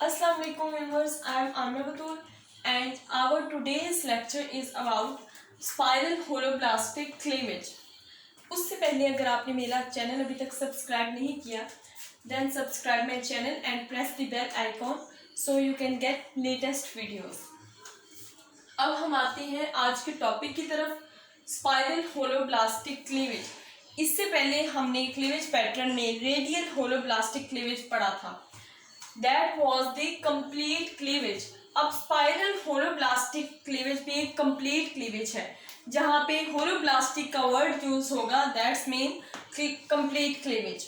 Assalamu alaikum viewers, I am Amna Batul and our today's lecture is about spiral holoblastic cleavage. उससे पहले अगर आपने मेरा channel अभी तक सब्सक्राइब नहीं किया then subscribe my channel and press the bell icon so you can get latest videos. अब हम आते हैं आज के टॉपिक की तरफ, स्पाइरल होलोब्लास्टिक क्लीवेज. इससे पहले हमने क्लीवेज पैटर्न में रेडियल होलोब्लास्टिक क्लीवेज पढ़ा था. That was the complete cleavage. अब स्पाइरल होलोब्लास्टिक क्लीवेज भी एक कंप्लीट क्लीवेज है जहाँ पे होलोब्लास्टिक का वर्ड यूज होगा, दैट्स मीन कंप्लीट क्लीवेज.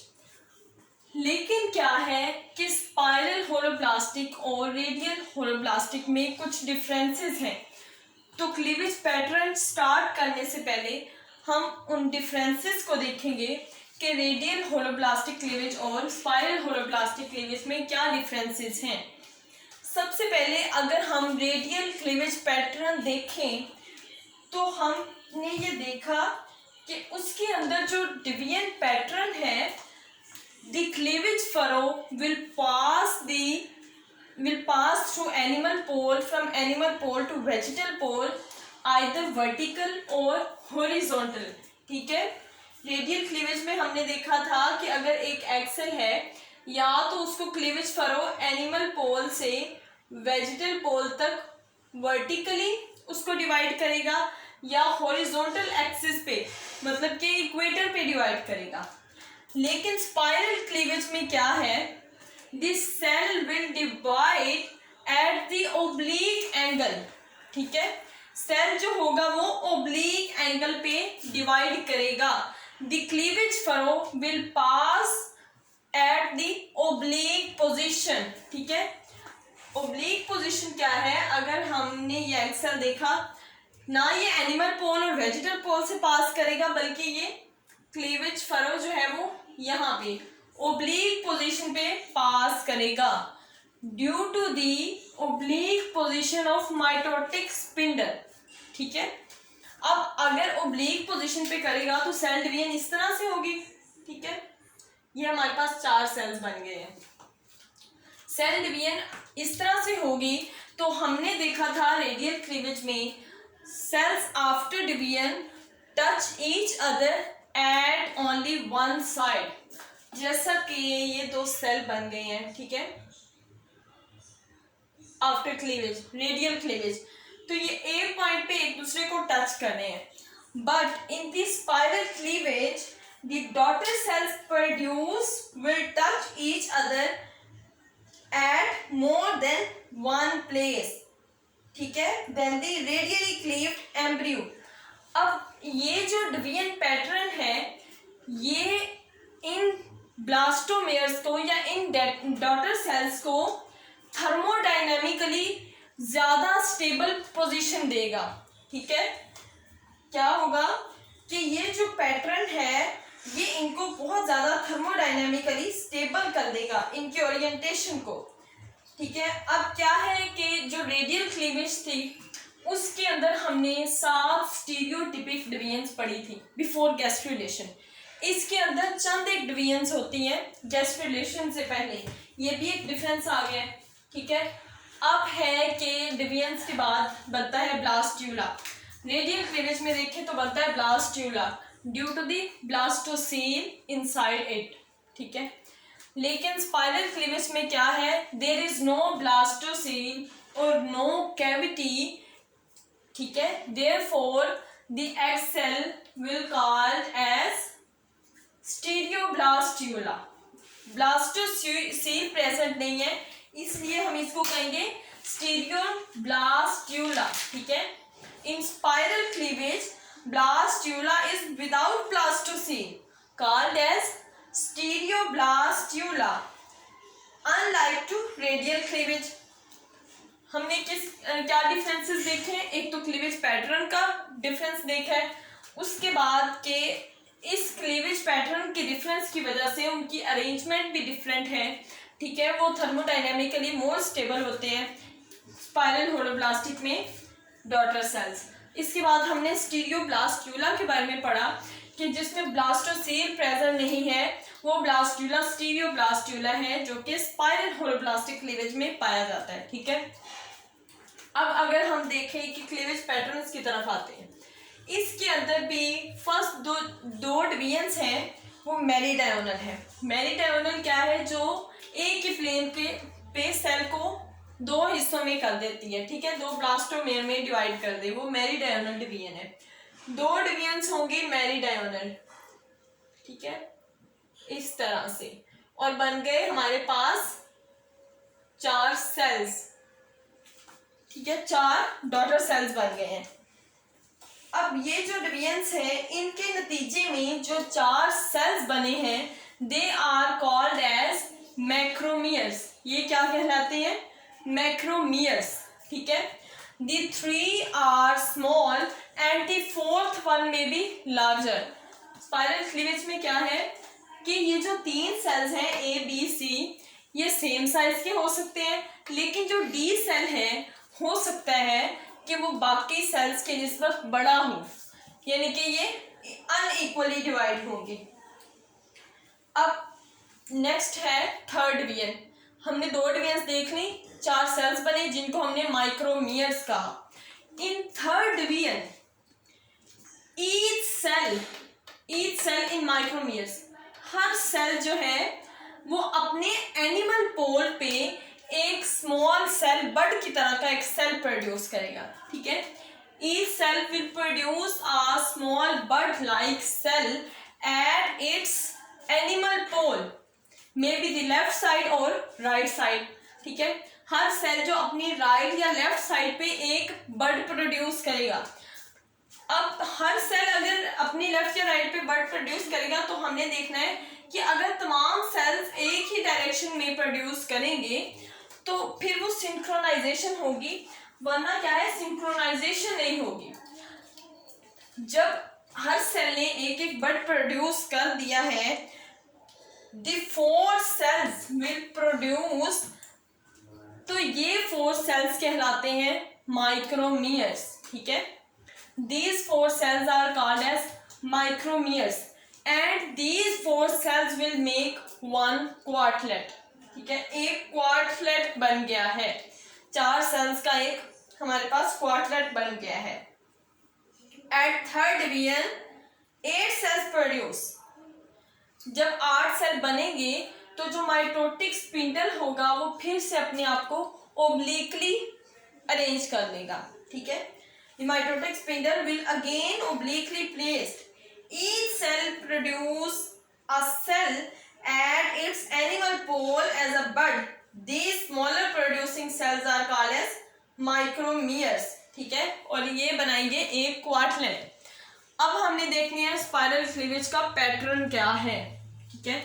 लेकिन क्या है कि स्पाइरल होलोब्लास्टिक और रेडियल होलोब्लास्टिक में कुछ डिफरेंसेस हैं. तो क्लीवेज पैटर्न स्टार्ट करने से पहले हम उन डिफरेंसेस को देखेंगे कि रेडियल होलोब्लास्टिक क्लीवेज और स्पाइरल होलोब्लास्टिक क्लीवेज में क्या डिफरेंसेस हैं. सबसे पहले अगर हम रेडियल क्लीवेज पैटर्न देखें तो हमने ये देखा कि उसके अंदर जो डिवीजन पैटर्न है, the cleavage furrow will pass through animal pole from animal pole to vegetal pole either vertical or horizontal. ठीक है, रेडियल क्लीवेज में हमने देखा था कि अगर एक एक्सेल है या तो उसको क्लीवेज फरो एनिमल पोल से वेजिटल पोल तक वर्टिकली उसको डिवाइड करेगा या हॉरिजॉन्टल एक्सिस पे मतलब कि इक्वेटर पे डिवाइड करेगा. लेकिन स्पाइरल क्लीवेज में क्या है, this cell will divide at the oblique angle. ठीक है, सेल जो होगा वो ओब्लीक एंगल पे डिवाइड करेगा. The cleavage furrow will pass at the oblique position. ठीक है, ओब्लीक पोजीशन क्या है, अगर हमने ये एक्सेल देखा ना, ये एनिमल पोल और वेजिटल पोल से पास करेगा बल्कि ये क्लीवेज फरो जो है वो यहाँ पे ओब्लीक पोजीशन पे पास करेगा due to the oblique position of mitotic spindle. ठीक है, अब अगर ओब्लीक पोजीशन पे करेगा तो सेल डिवीजन इस तरह से होगी. ठीक है, ये हमारे पास 4 सेल्स बन गए हैं. सेल डिवीजन इस तरह से होगी. तो हमने देखा था रेडियल क्लीवेज में cells after division touch each other at only one side. जैसा कि ये 2 सेल बन गए हैं. ठीक है, आफ्टर क्लीवेज रेडियल क्लीवेज, तो ये एक पॉइंट पे एक दूसरे को टच कर रहे हैं. But in the spiral cleavage the daughter cells produce will touch each other at more than one place. ठीक है, then the radially cleaved embryo. अब ये जो डिवीजन पैटर्न है ये इन ब्लास्टोमेयर्स को या इन डॉटर सेल्स को थर्मोडायनेमिकली ज़्यादा स्टेबल पोजीशन देगा. ठीक है, क्या होगा कि ये जो पैटर्न है ये इनको बहुत ज़्यादा थर्मोडायनेमिकली स्टेबल कर देगा, इनके ओरिएंटेशन को. ठीक है, अब क्या है कि जो रेडियल क्लीवेज थी उसके अंदर हमने 7 स्टीरियोटिपिक डिवीजन्स पढ़ी थी बिफोर गैस्ट्रुलेशन. इसके अंदर चंद एक डिवीजन्स होती हैं गैस्ट्रुलेशन से पहले. ये भी एक डिफरेंस आ गया है. ठीक है, अब है कि डिवीजन्स के बाद बनता है ब्लास्ट्यूला. रेडियल क्लीवेज में देखें तो बनता है blastula due to the blastocoel inside it. ठीक है, लेकिन स्पाइरल क्लीवेज में क्या है, देयर इज नो ब्लास्टोसील और नो कैविटी. ठीक है, therefore the egg cell will called as stereoblastula. Blastocoel present नहीं है इसलिए हम इसको कहेंगे स्टीरियोब्लास्ट्यूला. ठीक है, in spiral cleavage blastula is without blastocoel called as stereoblastula unlike to radial cleavage. हमने क्या डिफरेंसेस देखे, एक तो क्लीवेज पैटर्न का डिफरेंस देखा है, उसके बाद के इस क्लीवेज पैटर्न के डिफरेंस की वजह से उनकी अरेंजमेंट भी डिफरेंट है. ठीक है, वो थर्मोडायनेमिकली मोर स्टेबल होते हैं स्पाइरल होलोब्लास्टिक में डॉटर सेल्स. इसके बाद हमने स्टीरियोब्लास्ट्यूला के बारे में पढ़ा कि जिसमें ब्लास्टोसील प्रेजेंट नहीं है वो ब्लास्टूला स्टीरियोब्लास्टूला है, जो कि स्पाइरल होलोब्लास्टिक क्लीवेज में पाया जाता है। ठीक है, अब अगर हम देखें कि क्लीवेज पैटर्न्स की तरफ आते हैं, इसके अंदर भी फर्स्ट दो डिवीजन्स हैं वो मेरिडायोनल है। मेरिडायोनल क्या है, जो एक ही प्लेन पे सेल को दो हिस्सों में कर देती है। ठीक है, दो ब्लास्टोमेर में डिवाइड कर दे, वो मेरिडायोनल डिवीजन है। दो डिवीजन्स होंगी मेरिडायोनल, ठीक है, इस तरह से, और बन गए हमारे पास 4 सेल्स। ठीक है, 4 डॉटर सेल्स बन गए हैं। अब ये जो डिवीजन्स हैं, इनके नतीजे में जो 4 सेल्स बने हैं, they are called as macromeres. ये क्या कहलाते हैं, मैक्रोमियर्स। ठीक है, the 3 are small and the 4th one may be larger. Spiral cleavage में क्या है कि ये जो 3 सेल्स हैं ए बी सी, ये सेम साइज के हो सकते हैं, लेकिन जो डी सेल है हो सकता है कि वो बाकी सेल्स के निस्बत बड़ा हो, यानी कि ये अनइक्वली डिवाइड होंगे। अब नेक्स्ट है थर्ड डिवीजन। हमने 2 डिवीजन देख ली, 4 सेल्स बने जिनको हमने माइक्रोमियर्स कहा। In third division each cell in micromeres, हर सेल जो है वो अपने एनिमल पोल पे एक स्मॉल सेल बड की तरह का एक सेल प्रोड्यूस करेगा। ठीक है, each cell will produce a small bud like cell at its animal pole, may be the left side और राइट साइड। ठीक है, हर सेल जो अपनी राइट या लेफ्ट साइड पे एक बड प्रोड्यूस करेगा। अब हर सेल अगर अपनी लेफ्ट या राइट पे बड प्रोड्यूस करेगा तो हमने देखना है कि अगर तमाम सेल्स एक ही डायरेक्शन में प्रोड्यूस करेंगे तो फिर वो सिंक्रोनाइजेशन होगी, वरना क्या है, सिंक्रोनाइजेशन नहीं होगी। जब हर सेल ने एक एक बड प्रोड्यूस कर दिया है, the 4 cells will produce, तो ये 4 cells कहलाते हैं माइक्रोमियर्स। ठीक है, these 4 cells are called as micromeres and these 4 cells will make one quartlet। ठीक है, एक क्वार्टलेट बन गया है, 4 सेल्स का एक हमारे पास क्वार्टलेट बन गया है। At third division 8 cells produce. जब 8 सेल बनेंगे तो जो माइटोटिक स्पिंडल होगा वो फिर से अपने आप को ओब्लिकली अरेंज कर लेगा। ठीक है, the mitotic spindle will again obliquely placed. Each cell produce a cell at its animal pole as a bud. These smaller producing cells are called as micromeres। ठीक है, और ये बनाएंगे एक क्वार्टलेट। अब हमने देखनी है स्पाइरल क्लीवेज का पैटर्न क्या है। ठीक है,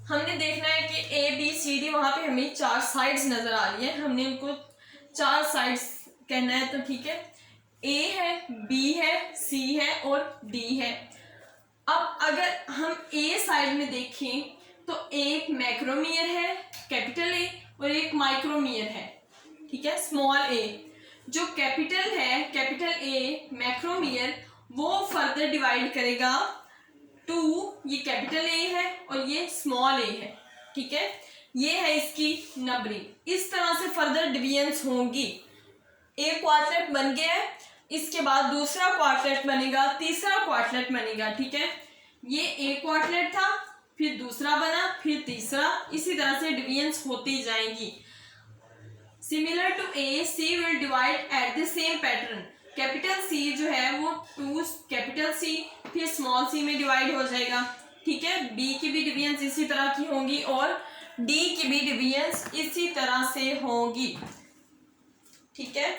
हमने देखना है कि ए बी सी डी, वहां पे हमें 4 साइड्स नजर आ रही है, हमने उनको 4 साइड्स कहना है। तो ठीक है, ए है, बी है, सी है और डी है। अब अगर हम ए साइड में देखें तो एक मैक्रोमियर है कैपिटल ए और एक माइक्रोमियर है। ठीक है, स्मॉल ए। जो कैपिटल है, कैपिटल ए मैक्रोमियर, वो फर्दर डिवाइड करेगा टू, ये कैपिटल ए है और ये स्मॉल ए है। ठीक है, ये है इसकी नंबरिंग। इस तरह से फर्दर डिवीजन्स होंगी। एक क्वार्टलेट बन गया है, इसके बाद दूसरा क्वार्टलेट बनेगा, तीसरा क्वार्टलेट बनेगा। ठीक है, ये एक क्वार्टलेट था, फिर दूसरा बना, फिर तीसरा, इसी तरह से डिवीजन्स होती जाएंगी। Similar to A, C will divide at the same pattern. Capital C जो है वो टू कैपिटल सी फिर स्मॉल सी में डिवाइड हो जाएगा। ठीक है, बी की भी डिवीजन्स इसी तरह की होंगी और डी की भी डिवीजन्स इसी तरह से होंगी। ठीक है,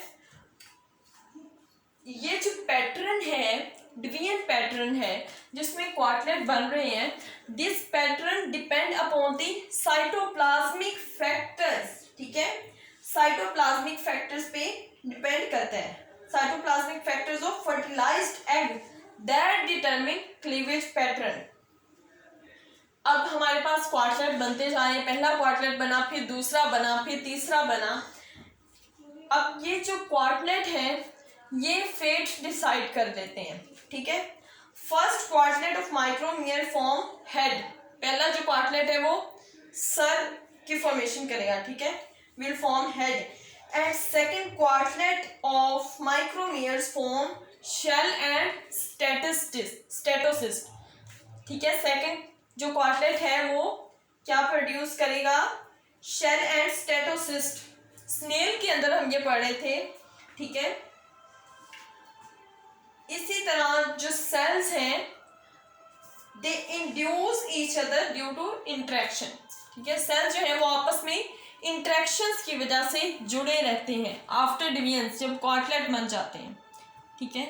ये जो पैटर्न है, डिवीजन पैटर्न है जिसमें क्वार्टलेट बन रहे हैं, this pattern depend upon the cytoplasmic factors. ठीक है, साइटोप्लाज्मिक फैक्टर्स पे डिपेंड करता है। Cytoplasmic factors of fertilized egg that determine cleavage pattern. अब हमारे पास क्वार्टलेट बनते जा रहे हैं, पहला क्वार्टलेट बना, फिर दूसरा बना, फिर तीसरा बना। अब ये जो क्वार्टलेट है ये फेट डिसाइड कर देते हैं। ठीक है, फर्स्ट क्वार्टलेट ऑफ माइक्रोमियर फॉर्म हेड, पहला जो क्वार्टलेट है वो सर की फॉर्मेशन करेगा, ठीक है, will form head, and second quartet of micromeres form shell and statocyst, ठीक है। सेकेंड जो क्वार्टलेट है वो क्या प्रोड्यूस करेगा, शेल एंड स्टेटोसिस्ट। स्नेल के अंदर हम ये पढ़ रहे थे, ठीक है। इसी तरह जो सेल्स हैं they induce each other due to interaction, ठीक है। सेल्स जो है वो आपस में इंटरेक्शंस की वजह से जुड़े रहते हैं आफ्टर डिवीजन, जब क्वार्टलेट बन जाते हैं, ठीक है।